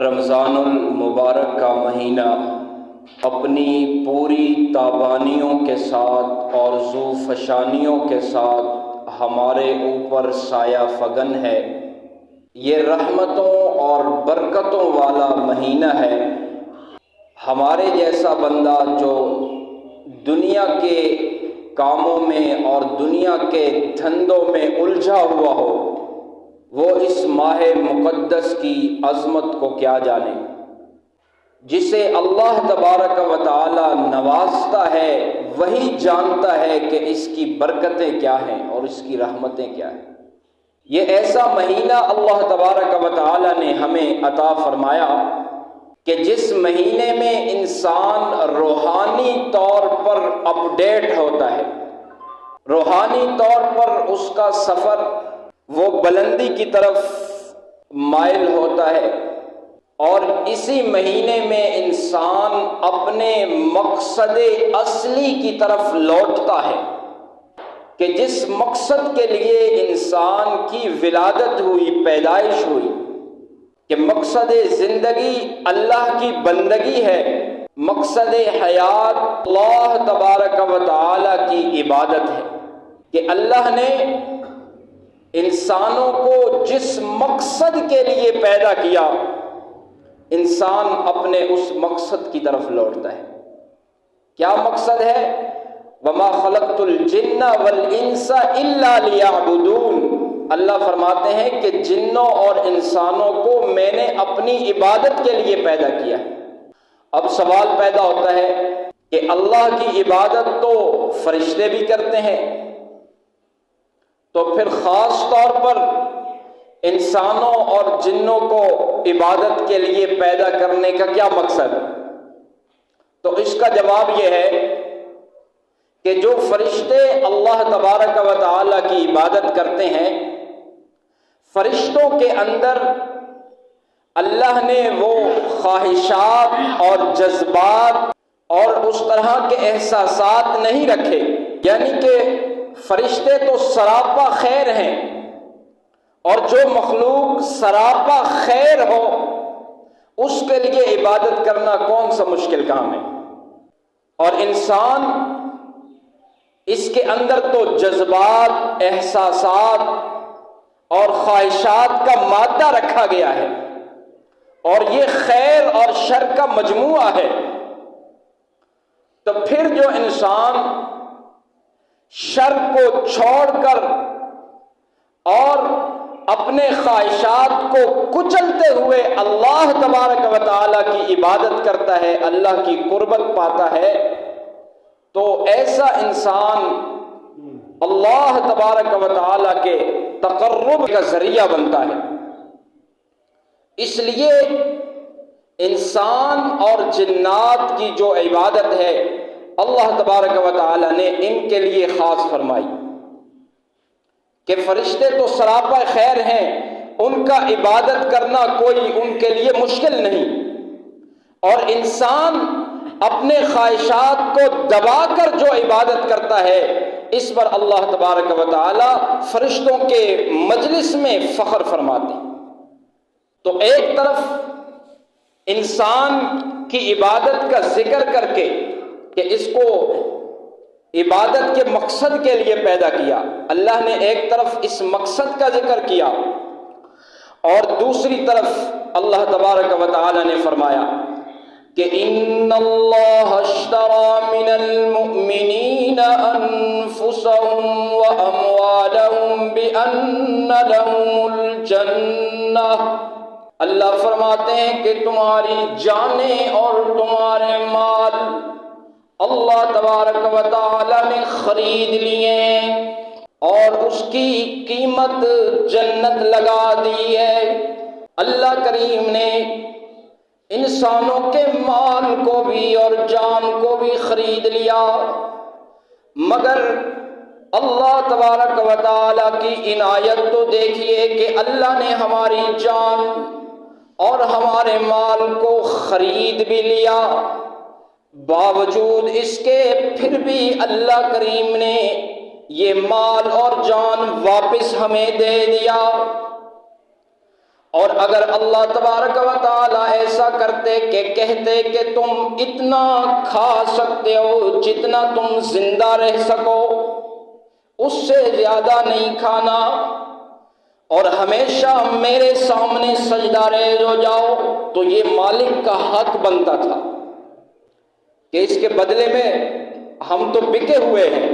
رمضان المبارک کا مہینہ اپنی پوری تابانیوں کے ساتھ اور ذو فشانیوں کے ساتھ ہمارے اوپر سایہ فگن ہے۔ یہ رحمتوں اور برکتوں والا مہینہ ہے۔ ہمارے جیسا بندہ جو دنیا کے کاموں میں اور دنیا کے دھندوں میں الجھا ہوا ہو، وہ اس ماہ مقدس کی عظمت کو کیا جانے۔ جسے اللہ تبارک و تعالی نوازتا ہے وہی جانتا ہے کہ اس کی برکتیں کیا ہیں اور اس کی رحمتیں کیا ہیں۔ یہ ایسا مہینہ اللہ تبارک و تعالی نے ہمیں عطا فرمایا کہ جس مہینے میں انسان روحانی طور پر اپڈیٹ ہوتا ہے، روحانی طور پر اس کا سفر وہ بلندی کی طرف مائل ہوتا ہے، اور اسی مہینے میں انسان اپنے مقصد اصلی کی طرف لوٹتا ہے کہ جس مقصد کے لیے انسان کی ولادت ہوئی، پیدائش ہوئی، کہ مقصد زندگی اللہ کی بندگی ہے، مقصد حیات اللہ تبارک و تعالی کی عبادت ہے، کہ اللہ نے انسانوں کو جس مقصد کے لیے پیدا کیا، انسان اپنے اس مقصد کی طرف لوٹتا ہے۔ کیا مقصد ہے؟ وَمَا خَلَقْتُ الْجِنَّ وَالْإِنسَ إِلَّا لِيَعْبُدُونَ۔ اللہ فرماتے ہیں کہ جنوں اور انسانوں کو میں نے اپنی عبادت کے لیے پیدا کیا۔ اب سوال پیدا ہوتا ہے کہ اللہ کی عبادت تو فرشتے بھی کرتے ہیں، تو پھر خاص طور پر انسانوں اور جنوں کو عبادت کے لیے پیدا کرنے کا کیا مقصد؟ تو اس کا جواب یہ ہے کہ جو فرشتے اللہ تبارک و تعالی کی عبادت کرتے ہیں، فرشتوں کے اندر اللہ نے وہ خواہشات اور جذبات اور اس طرح کے احساسات نہیں رکھے، یعنی کہ فرشتے تو سراپا خیر ہیں، اور جو مخلوق سراپا خیر ہو اس کے لیے عبادت کرنا کون سا مشکل کام ہے۔ اور انسان، اس کے اندر تو جذبات، احساسات اور خواہشات کا مادہ رکھا گیا ہے، اور یہ خیر اور شر کا مجموعہ ہے۔ تو پھر جو انسان شر کو چھوڑ کر اور اپنے خواہشات کو کچلتے ہوئے اللہ تبارک و تعالی کی عبادت کرتا ہے، اللہ کی قربت پاتا ہے، تو ایسا انسان اللہ تبارک و تعالی کے تقرب کا ذریعہ بنتا ہے۔ اس لیے انسان اور جنات کی جو عبادت ہے اللہ تبارک و تعالی نے ان کے لیے خاص فرمائی کہ فرشتے تو سراپا خیر ہیں، ان کا عبادت کرنا کوئی ان کے لیے مشکل نہیں، اور انسان اپنے خواہشات کو دبا کر جو عبادت کرتا ہے، اس پر اللہ تبارک و تعالی فرشتوں کے مجلس میں فخر فرماتے ہیں۔ تو ایک طرف انسان کی عبادت کا ذکر کر کے کہ اس کو عبادت کے مقصد کے لیے پیدا کیا، اللہ نے ایک طرف اس مقصد کا ذکر کیا، اور دوسری طرف اللہ تبارک و تعالی نے فرمایا کہ ان اللہ اشتری من المؤمنین انفسهم واموالهم بان لهم الجنہ۔ اللہ فرماتے ہیں کہ تمہاری جانیں اور تمہارے مال اللہ تبارک و تعالی نے خرید لیے، اور اس کی قیمت جنت لگا دی ہے۔ اللہ کریم نے انسانوں کے مال کو بھی اور جان کو بھی خرید لیا، مگر اللہ تبارک و تعالی کی عنایت تو دیکھیے کہ اللہ نے ہماری جان اور ہمارے مال کو خرید بھی لیا، باوجود اس کے پھر بھی اللہ کریم نے یہ مال اور جان واپس ہمیں دے دیا۔ اور اگر اللہ تبارک و تعالی ایسا کرتے کہ کہتے کہ تم اتنا کھا سکتے ہو جتنا تم زندہ رہ سکو، اس سے زیادہ نہیں کھانا، اور ہمیشہ میرے سامنے سجدہ ریز ہو جاؤ۔ تو یہ مالک کا حق بنتا تھا کہ اس کے بدلے میں ہم تو بکے ہوئے ہیں،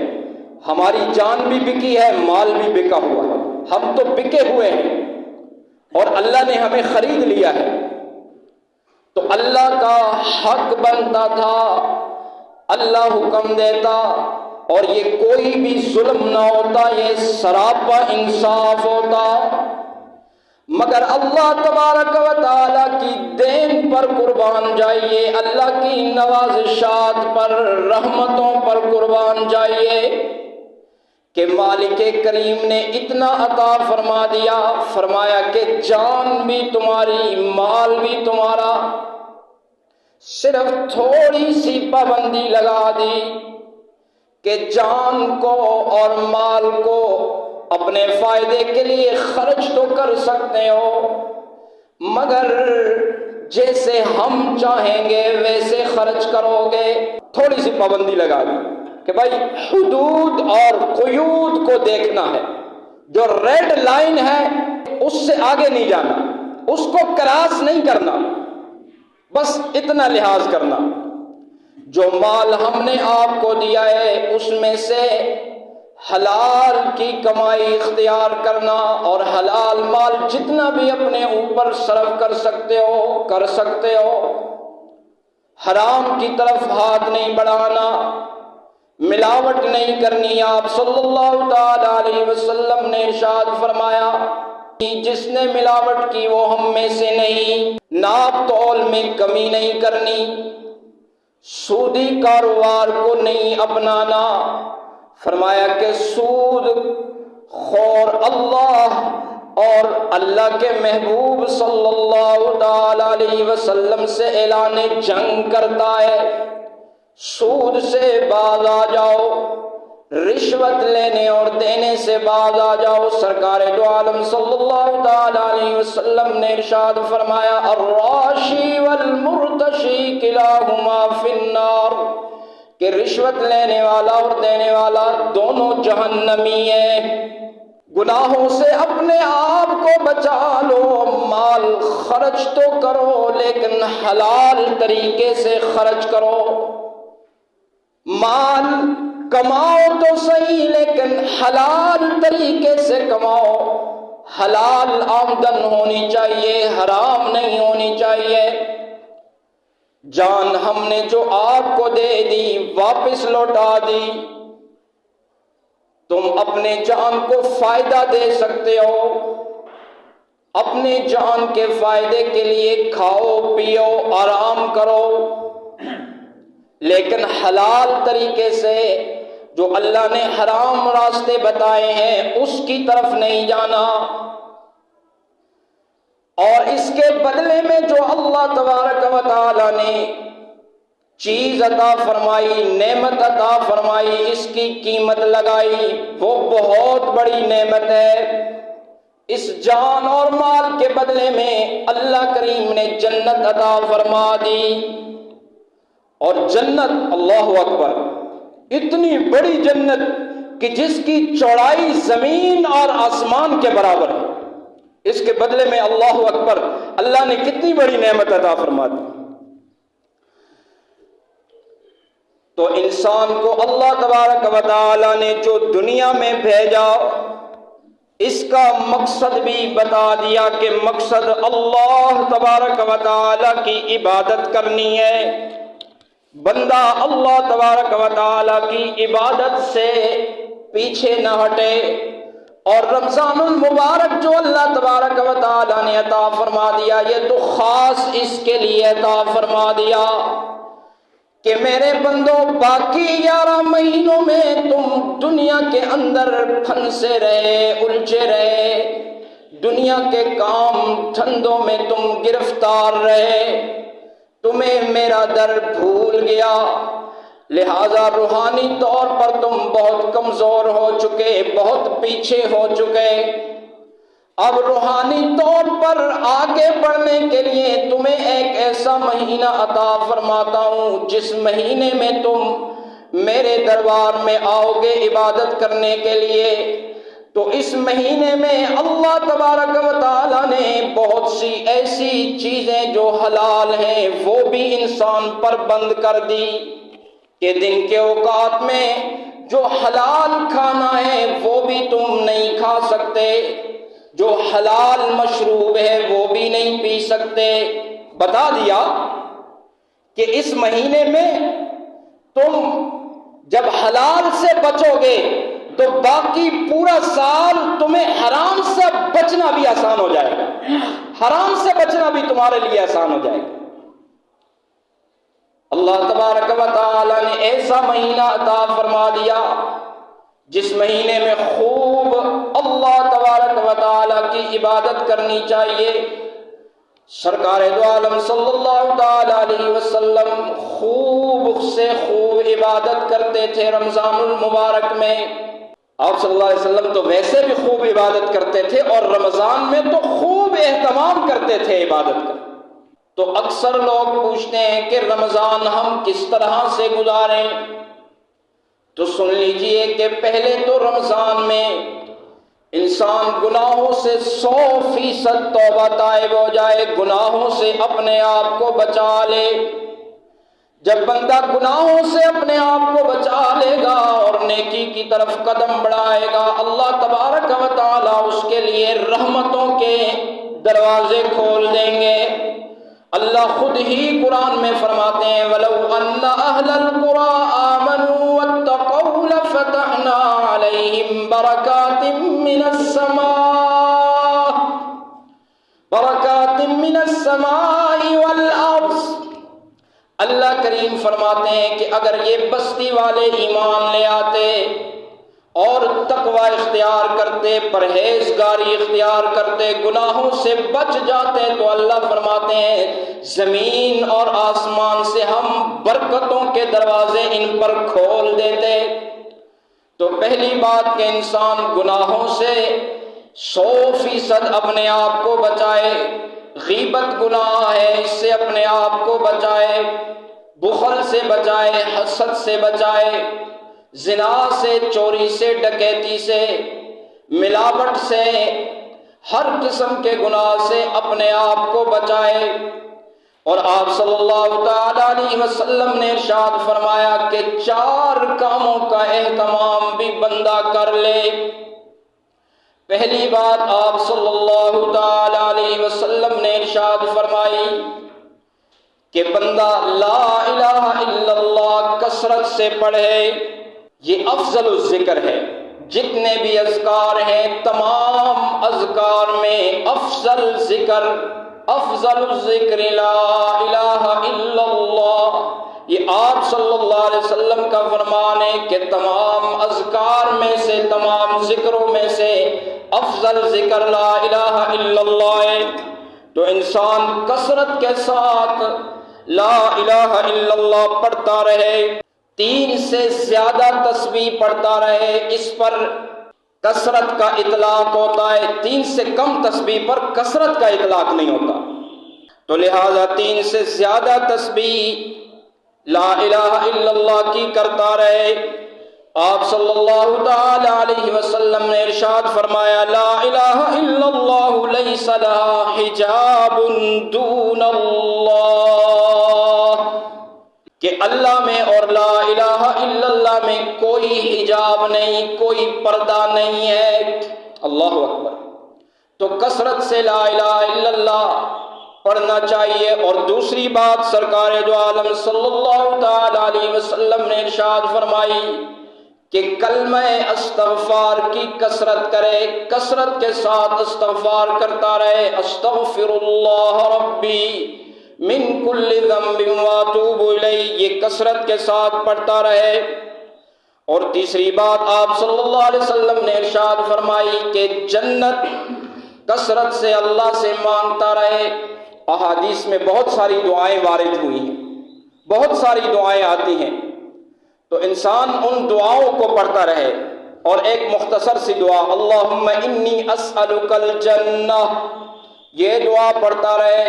ہماری جان بھی بکی ہے، مال بھی بکا ہوا ہے، ہم تو بکے ہوئے ہیں اور اللہ نے ہمیں خرید لیا ہے۔ تو اللہ کا حق بنتا تھا، اللہ حکم دیتا اور یہ کوئی بھی ظلم نہ ہوتا، یہ سراپا انصاف ہوتا، مگر اللہ تبارک و تعالیٰ کی دین پر قربان جائیے، اللہ کی نوازشات پر، رحمتوں پر قربان جائیے کہ مالک کریم نے اتنا عطا فرما دیا، فرمایا کہ جان بھی تمہاری، مال بھی تمہارا، صرف تھوڑی سی پابندی لگا دی کہ جان کو اور مال کو اپنے فائدے کے لیے خرچ تو کر سکتے ہو، مگر جیسے ہم چاہیں گے ویسے خرچ کرو گے۔ تھوڑی سی پابندی لگا دی کہ بھائی حدود اور قیود کو دیکھنا ہے، جو ریڈ لائن ہے اس سے آگے نہیں جانا، اس کو کراس نہیں کرنا، بس اتنا لحاظ کرنا۔ جو مال ہم نے آپ کو دیا ہے اس میں سے حلال کی کمائی اختیار کرنا، اور حلال مال جتنا بھی اپنے اوپر صرف کر سکتے ہو کر سکتے ہو، حرام کی طرف ہاتھ نہیں بڑھانا، ملاوٹ نہیں کرنی۔ آپ صلی اللہ تعالی علیہ وسلم نے ارشاد فرمایا جس نے ملاوٹ کی وہ ہم میں سے نہیں، ناپ تول میں کمی نہیں کرنی، سودی کاروبار کو نہیں اپنانا۔ فرمایا کہ سود خور اللہ اور اللہ کے محبوب صلی اللہ تعالی علیہ وسلم سے اعلان جنگ کرتا ہے، سود سے باز آ جاؤ، رشوت لینے اور دینے سے باز آ جاؤ۔ سرکار دو عالم صلی اللہ تعالی علیہ وسلم نے ارشاد فرمایا الراشی والمرتشی کلاہما فی النار، کہ رشوت لینے والا اور دینے والا دونوں جہنمی ہیں۔ گناہوں سے اپنے آپ کو بچا لو، مال خرچ تو کرو لیکن حلال طریقے سے خرچ کرو، مال کماؤ تو صحیح لیکن حلال طریقے سے کماؤ، حلال آمدن ہونی چاہیے، حرام نہیں ہونی چاہیے۔ جان ہم نے جو آپ کو دے دی واپس لوٹا دی، تم اپنے جان کو فائدہ دے سکتے ہو، اپنے جان کے فائدے کے لیے کھاؤ پیو آرام کرو، لیکن حلال طریقے سے جو اللہ نے حرام راستے بتائے ہیں اس کی طرف نہیں جانا۔ اور اس کے بدلے میں جو اللہ تبارک و تعالی نے چیز عطا فرمائی، نعمت عطا فرمائی، اس کی قیمت لگائی، وہ بہت بڑی نعمت ہے۔ اس جان اور مال کے بدلے میں اللہ کریم نے جنت عطا فرما دی، اور جنت اللہ اکبر اتنی بڑی جنت کہ جس کی چوڑائی زمین اور آسمان کے برابر ہے، اس کے بدلے میں اللہ اکبر اللہ نے کتنی بڑی نعمت عطا فرما دی۔ تو انسان کو اللہ تبارک و تعالی نے جو دنیا میں بھیجا اس کا مقصد بھی بتا دیا کہ مقصد اللہ تبارک و تعالی کی عبادت کرنی ہے۔ بندہ اللہ تبارک و تعالی کی عبادت سے پیچھے نہ ہٹے، اور رمضان المبارک جو اللہ تبارک و تعالی نے عطا فرما دیا یہ تو خاص اس کے لیے عطا فرما دیا کہ میرے بندوں باقی 11 مہینوں میں تم دنیا کے اندر پھنسے رہے، الجھے رہے، دنیا کے کام دھندوں میں تم گرفتار رہے، تمہیں میرا در بھول گیا، لہذا روحانی طور پر تم بہت کمزور ہو چکے، بہت پیچھے ہو چکے۔ اب روحانی طور پر آگے بڑھنے کے لیے تمہیں ایک ایسا مہینہ عطا فرماتا ہوں جس مہینے میں تم میرے دربار میں آؤ گے عبادت کرنے کے لیے، تو اس مہینے میں اللہ تبارک و تعالیٰ نے بہت سی ایسی چیزیں جو حلال ہیں وہ بھی انسان پر بند کر دی کہ دن کے اوقات میں جو حلال کھانا ہے وہ بھی تم نہیں کھا سکتے، جو حلال مشروب ہے وہ بھی نہیں پی سکتے۔ بتا دیا کہ اس مہینے میں تم جب حلال سے بچو گے تو باقی پورا سال تمہیں حرام سے بچنا بھی آسان ہو جائے گا، حرام سے بچنا بھی تمہارے لیے آسان ہو جائے گا۔ اللہ تبارک و تعالی نے ایسا مہینہ عطا فرما دیا جس مہینے میں خوب اللہ تبارک و تعالی کی عبادت کرنی چاہیے۔ سرکار دو عالم صلی اللہ تعالی علیہ وسلم خوب سے خوب عبادت کرتے تھے رمضان المبارک میں۔ آپ صلی اللہ علیہ وسلم تو ویسے بھی خوب عبادت کرتے تھے اور رمضان میں تو خوب اہتمام کرتے تھے عبادت کا۔ تو اکثر لوگ پوچھتے ہیں کہ رمضان ہم کس طرح سے گزاریں، تو سن لیجئے کہ پہلے تو رمضان میں انسان گناہوں سے 100% توبہ طائب ہو جائے، گناہوں سے اپنے آپ کو بچا لے۔ جب بندہ گناہوں سے اپنے آپ کو بچا لے گا اور نیکی کی طرف قدم بڑھائے گا، اللہ تبارک و تعالی اس کے لیے رحمتوں کے دروازے کھول دیں گے۔ اللہ خود ہی قرآن میں فرماتے ہیں وَلَوْ أَنَّ أَهْلَ الْقُرَىٰ آمَنُوا وَاتَّقَوْا لَفَتَحْنَا عَلَيْهِمْ بَرَكَاتٍ مِّنَ السَّمَاءِ وَالْأَرْضِ۔ اللہ کریم فرماتے ہیں کہ اگر یہ بستی والے ایمان لے آتے اور تقوی اختیار کرتے، پرہیزگاری اختیار کرتے، گناہوں سے بچ جاتے، تو اللہ فرماتے ہیں زمین اور آسمان سے ہم برکتوں کے دروازے ان پر کھول دیتے۔ تو پہلی بات کہ انسان گناہوں سے 100% اپنے آپ کو بچائے۔ غیبت گناہ ہے، اس سے اپنے آپ کو بچائے، بخل سے بچائے، حسد سے بچائے، زنا سے، چوری سے، ڈکیتی سے، ملاوٹ سے، ہر قسم کے گناہ سے اپنے آپ کو بچائے۔ اور آپ صلی اللہ تعالی علیہ وسلم نے ارشاد فرمایا کہ 4 کاموں کا اہتمام بھی بندہ کر لے۔ پہلی بات آپ صلی اللہ تعالی علیہ وسلم نے ارشاد فرمائی کہ بندہ لا الہ الا اللہ کثرت سے پڑھے۔ یہ افضل الذکر ہے، جتنے بھی اذکار ہیں تمام اذکار میں افضل ذکر، افضل الذکر لا الہ الا اللہ۔ یہ آپ صلی اللہ علیہ وسلم کا فرمان ہے کہ تمام اذکار میں سے، تمام ذکروں میں سے افضل ذکر لا الہ الا اللہ ہے۔ تو انسان کثرت کے ساتھ لا الہ الا اللہ پڑھتا رہے، 3 سے زیادہ تسبیح پڑھتا رہے، اس پر کثرت کا اطلاق ہوتا ہے، 3 سے کم تسبیح پر کثرت کا اطلاق نہیں ہوتا۔ تو لہذا 3 سے زیادہ تسبیح لا الہ الا اللہ کی کرتا رہے۔ آپ صلی اللہ تعالی علیہ وسلم نے ارشاد فرمایا لا الہ الا اللہ لیس لہا حجاب دون اللہ، کہ اللہ میں اور لا الہ الا اللہ میں کوئی حجاب نہیں، کوئی پردہ نہیں ہے۔ اللہ اکبر۔ تو کثرت سے لا الہ الا اللہ پڑھنا چاہیے۔ اور دوسری بات سرکار دو عالم صلی اللہ تعالی علیہ وسلم نے ارشاد فرمائی کہ کلمہ استغفار کی کثرت کرے، کثرت کے ساتھ استغفار کرتا رہے، استغفر اللہ ربی من کل ذنب واتوب الیہ، یہ کثرت کے ساتھ پڑھتا رہے۔ اور تیسری بات آپ صلی اللہ علیہ وسلم نے ارشاد فرمائی کہ جنت کثرت سے اللہ سے مانگتا رہے۔ احادیث میں بہت ساری دعائیں وارد ہوئی ہیں، بہت ساری دعائیں آتی ہیں، تو انسان ان دعاؤں کو پڑھتا رہے۔ اور ایک مختصر سی دعا اللہم انی اسألک الجنہ، یہ دعا پڑھتا رہے۔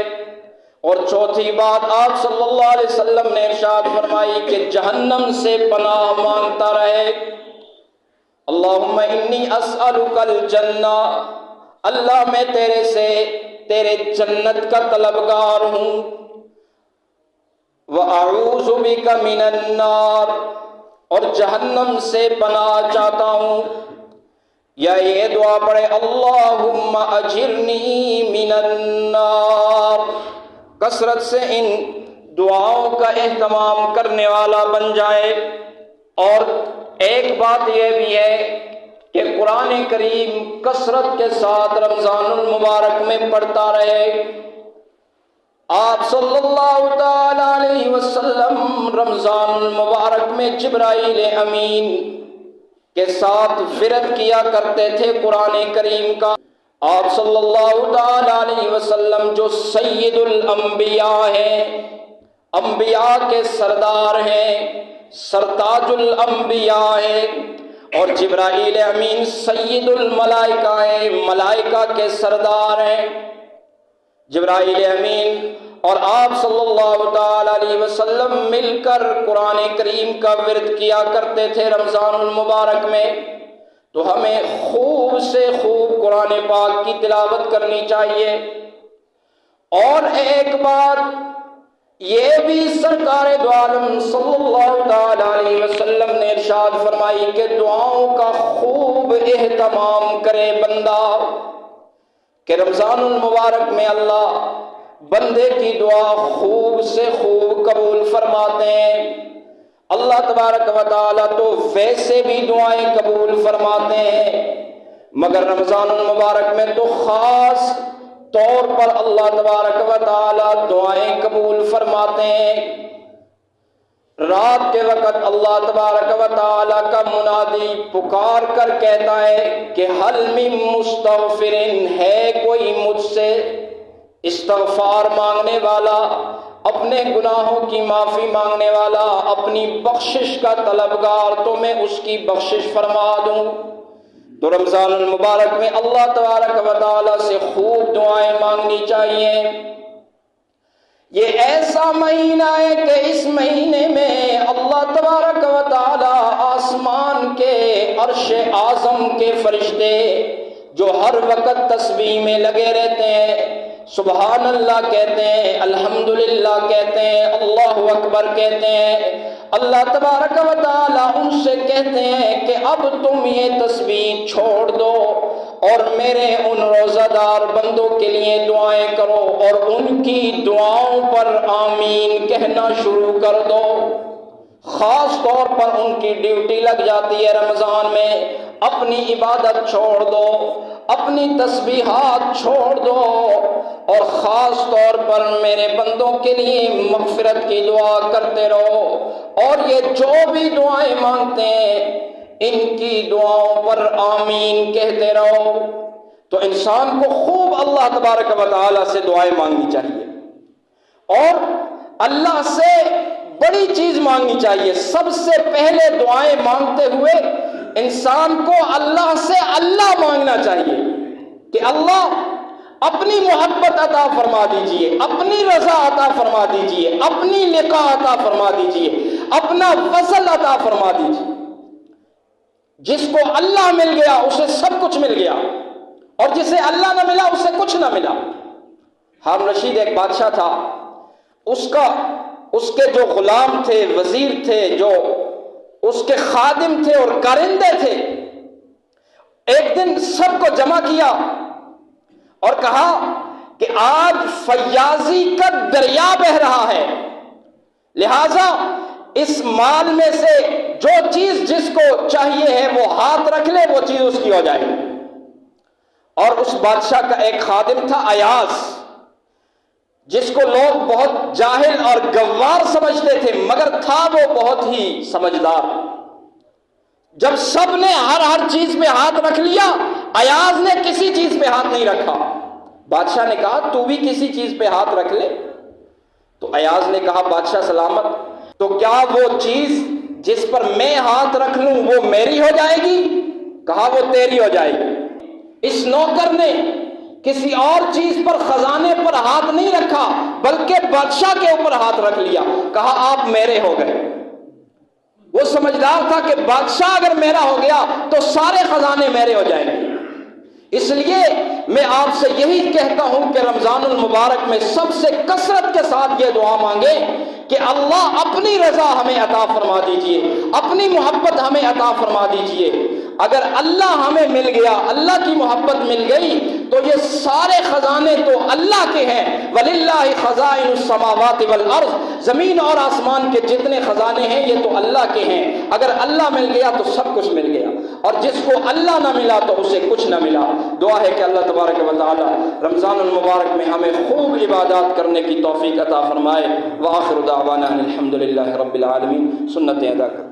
اور چوتھی بات آپ صلی اللہ علیہ وسلم نے ارشاد فرمائی کہ جہنم سے پناہ مانگتا رہے، اللہم انی اسألک الجنہ، اللہ میں تیرے سے تیرے جنت کا طلبگار ہوں، وَأَعُوذُ بِكَ مِنَ النَّارِ، اور جہنم سے پناہ چاہتا ہوں، یا یہ دعا پڑھے اللہم اجرنی من النار۔ کثرت سے ان دعاؤں کا اہتمام کرنے والا بن جائے۔ اور ایک بات یہ بھی ہے کہ قرآن کریم کثرت کے ساتھ رمضان المبارک میں پڑھتا رہے۔ آپ صلی اللہ تعالی علیہ وسلم رمضان المبارک میں جبرائیل امین کے ساتھ ورد کیا کرتے تھے قرآن کریم کا۔ آپ صلی اللہ تعالی علیہ وسلم جو سید الانبیاء ہیں، انبیاء کے سردار ہیں، سرتاج الانبیاء ہیں، اور جبرائیل امین سید الملائکہ ہیں، ملائکہ کے سردار ہیں۔ جبرائیل امین اور آپ صلی اللہ تعالی علیہ وسلم مل کر قرآن کریم کا ورد کیا کرتے تھے رمضان المبارک میں۔ تو ہمیں خوب سے خوب قرآن پاک کی تلاوت کرنی چاہیے۔ اور ایک بات یہ بھی سرکار دو عالم صلی اللہ تعالی علیہ وسلم نے ارشاد فرمائی کہ دعاؤں کا خوب اہتمام کرے بندہ، کہ رمضان المبارک میں اللہ بندے کی دعا خوب سے خوب قبول فرماتے ہیں۔ اللہ تبارک و تعالیٰ تو ویسے بھی دعائیں قبول فرماتے ہیں، مگر رمضان المبارک میں تو خاص طور پر اللہ تبارک و تعالیٰ دعائیں قبول فرماتے ہیں۔ رات کے وقت اللہ تبارک و تعالیٰ کا منادی پکار کر کہتا ہے کہ حل من مستغفر، ہے کوئی مجھ سے استغفار مانگنے والا، اپنے گناہوں کی معافی مانگنے والا، اپنی بخشش کا طلبگار، تو میں اس کی بخشش فرما دوں۔ تو رمضان المبارک میں اللہ تبارک و تعالیٰ سے خوب دعائیں مانگنی چاہیے۔ یہ ایسا مہینہ ہے کہ اس مہینے میں اللہ تبارک و تعالیٰ آسمان کے عرش اعظم کے فرشتے جو ہر وقت تسبیح میں لگے رہتے ہیں، سبحان اللہ کہتے ہیں، الحمدللہ کہتے ہیں، اللہ اکبر کہتے ہیں، اللہ تبارک و تعالیٰ ان سے کہتے ہیں کہ اب تم یہ تسبیح چھوڑ دو اور میرے ان روزہ دار بندوں کے لیے دعائیں کرو، اور ان کی دعاؤں پر آمین کہنا شروع کر دو۔ خاص طور پر ان کی ڈیوٹی لگ جاتی ہے رمضان میں، اپنی عبادت چھوڑ دو، اپنی تسبیحات چھوڑ دو، اور خاص طور پر میرے بندوں کے لیے مغفرت کی دعا کرتے رہو، اور یہ جو بھی دعائیں مانگتے ہیں ان کی دعاؤں پر آمین کہتے رہو۔ تو انسان کو خوب اللہ تبارک و تعالیٰ سے دعائیں مانگنی چاہیے، اور اللہ سے بڑی چیز مانگنی چاہیے۔ سب سے پہلے دعائیں مانگتے ہوئے انسان کو اللہ سے اللہ مانگنا چاہیے کہ اللہ اپنی محبت عطا فرما دیجئے، اپنی رضا عطا فرما دیجئے، اپنی لقاء عطا فرما دیجئے، اپنا وصل عطا فرما دیجئے۔ جس کو اللہ مل گیا اسے سب کچھ مل گیا، اور جسے اللہ نہ ملا اسے کچھ نہ ملا۔ ہارون رشید ایک بادشاہ تھا، اس کے جو غلام تھے، وزیر تھے، جو اس کے خادم تھے اور کارندے تھے، ایک دن سب کو جمع کیا اور کہا کہ آج فیاضی کا دریا بہہ رہا ہے، لہذا اس مال میں سے جو چیز جس کو چاہیے ہے وہ ہاتھ رکھ لے، وہ چیز اس کی ہو جائے گی۔ اور اس بادشاہ کا ایک خادم تھا ایاز، جس کو لوگ بہت جاہل اور گوار سمجھتے تھے، مگر تھا وہ بہت ہی سمجھدار۔ جب سب نے ہر چیز پہ ہاتھ رکھ لیا، ایاز نے کسی چیز پہ ہاتھ نہیں رکھا۔ بادشاہ نے کہا تو بھی کسی چیز پہ ہاتھ رکھ لے۔ تو ایاز نے کہا بادشاہ سلامت، تو کیا وہ چیز جس پر میں ہاتھ رکھ لوں وہ میری ہو جائے گی؟ کہا وہ تیری ہو جائے گی۔ اس نوکر نے کسی اور چیز پر خزانے پر ہاتھ نہیں رکھا بلکہ بادشاہ کے اوپر ہاتھ رکھ لیا، کہا آپ میرے ہو گئے۔ وہ سمجھدار تھا کہ بادشاہ اگر میرا ہو گیا تو سارے خزانے میرے ہو جائیں گے۔ اس لیے میں آپ سے یہی کہتا ہوں کہ رمضان المبارک میں سب سے کثرت کے ساتھ یہ دعا مانگے کہ اللہ اپنی رضا ہمیں عطا فرما دیجئے، اپنی محبت ہمیں عطا فرما دیجئے۔ اگر اللہ ہمیں مل گیا، اللہ کی محبت مل گئی تو یہ سارے خزانے تو اللہ کے ہیں۔ وَلِلَّهِ خَزَائِنُ السَّمَاوَاتِ وَالْأَرْضِ، زمین اور آسمان کے جتنے خزانے ہیں یہ تو اللہ کے ہیں۔ اگر اللہ مل گیا تو سب کچھ مل گیا، اور جس کو اللہ نہ ملا تو اسے کچھ نہ ملا۔ دعا ہے کہ اللہ تبارک و تعالی رمضان المبارک میں ہمیں خوب عبادات کرنے کی توفیق عطا فرمائے۔ وآخر دعوانا الحمدللہ رب العالمین۔ سنتیں ادا کر